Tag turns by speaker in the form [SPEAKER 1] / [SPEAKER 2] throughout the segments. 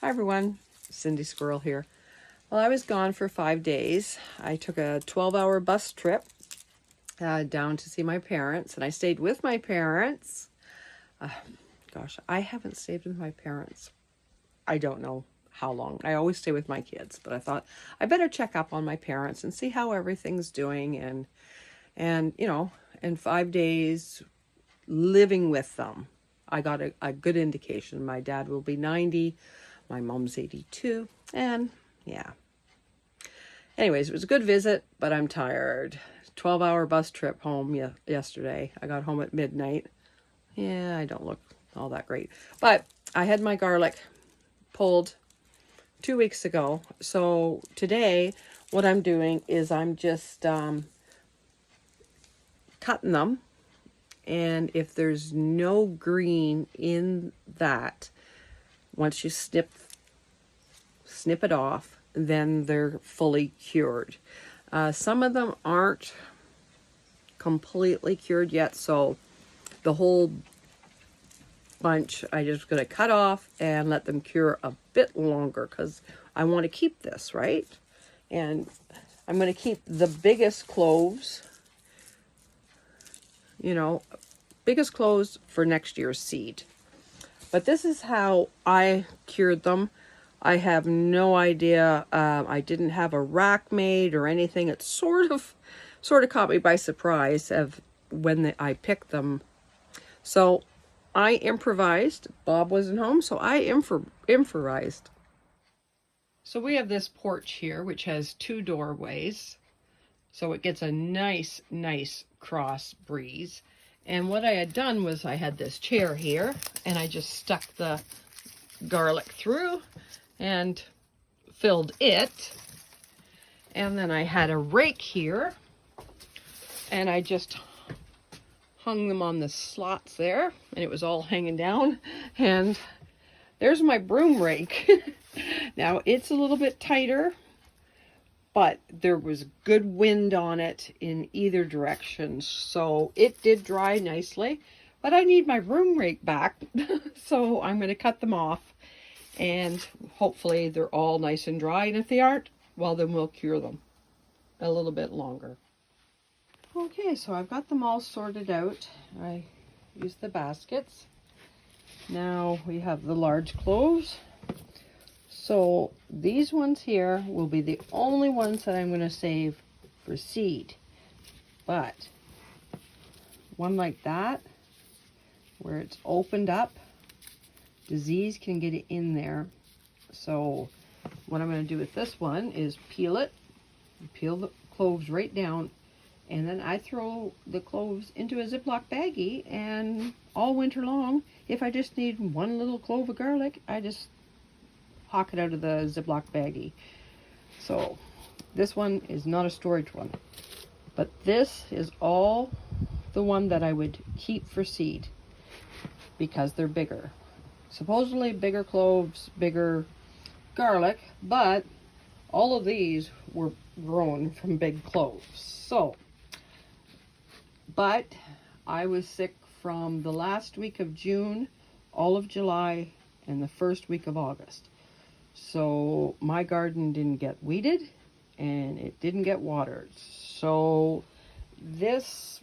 [SPEAKER 1] Hi everyone, Cindy Squirrel here. Well, I was gone for 5 days. I took a 12-hour bus trip down to see my parents, and I stayed with my parents. Gosh, I haven't stayed with my parents. I don't know how long. I always stay with my kids, but I thought I better check up on my parents and see how everything's doing. And you know, in 5 days living with them, I got a good indication. My dad will be 90, my mom's 82, and yeah. Anyways, it was a good visit, but I'm tired. 12-hour bus trip home yesterday. I got home at midnight. Yeah, I don't look all that great. But I had my garlic pulled 2 weeks ago. So today, what I'm doing is I'm just cutting them. And if there's no green in that, once you snip it off, then they're fully cured. Some of them aren't completely cured yet, so the whole bunch I just gonna cut off and let them cure a bit longer because I want to keep this, right? And I'm going to keep the biggest cloves, biggest cloves for next year's seed. But this is how I cured them. I have no idea. I didn't have a rack made or anything. It sort of caught me by surprise of when I picked them. So I improvised. Bob wasn't home, so I improvised. So we have this porch here, which has 2 doorways. So it gets a nice cross breeze. And what I had done was I had this chair here, and I just stuck the garlic through and filled it. And then I had a rake here, and I just hung them on the slots there, and it was all hanging down. And there's my broom rake. Now it's a little bit tighter, but there was good wind on it in either direction, so it did dry nicely. But I need my broom rake back, so I'm going to cut them off, and hopefully they're all nice and dry. And if they aren't, well, then we'll cure them a little bit longer. Okay, so I've got them all sorted out. I used the baskets. Now we have the large cloves. So these ones here will be the only ones that I'm going to save for seed. But one like that, where it's opened up, disease can get in there. So what I'm going to do with this one is peel it, peel the cloves right down, and then I throw the cloves into a ziplock baggie, and all winter long, if I just need one little clove of garlic, I just hawk it out of the ziplock baggie. So this one is not a storage one, but this is all the one that I would keep for seed because they're bigger. Supposedly bigger cloves, bigger garlic, but all of these were grown from big cloves. So, but I was sick from the last week of June, all of July, and the first week of August. So my garden didn't get weeded and it didn't get watered. So this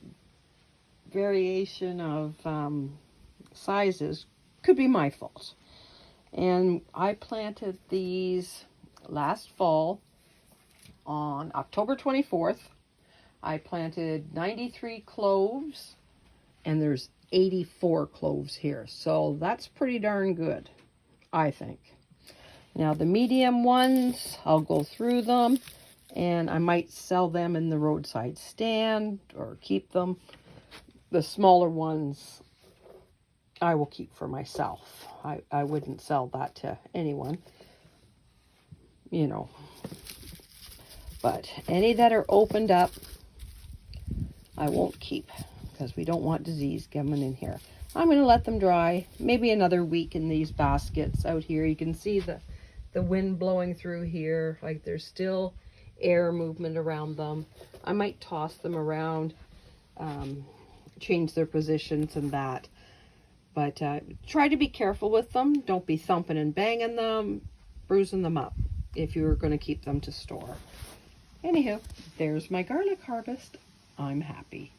[SPEAKER 1] variation of sizes could be my fault. And I planted these last fall on October 24th. I planted 93 cloves, and there's 84 cloves here. So that's pretty darn good, I think. Now the medium ones, I'll go through them, and I might sell them in the roadside stand or keep them. The smaller ones I will keep for myself. I wouldn't sell that to anyone, But any that are opened up, I won't keep because we don't want disease coming in here. I'm going to let them dry maybe another week in these baskets out here. You can see the wind blowing through here, like there's still air movement around them. I might toss them around, change their positions and that. But try to be careful with them. Don't be thumping and banging them, bruising them up if you're going to keep them to store. Anywho, there's my garlic harvest. I'm happy.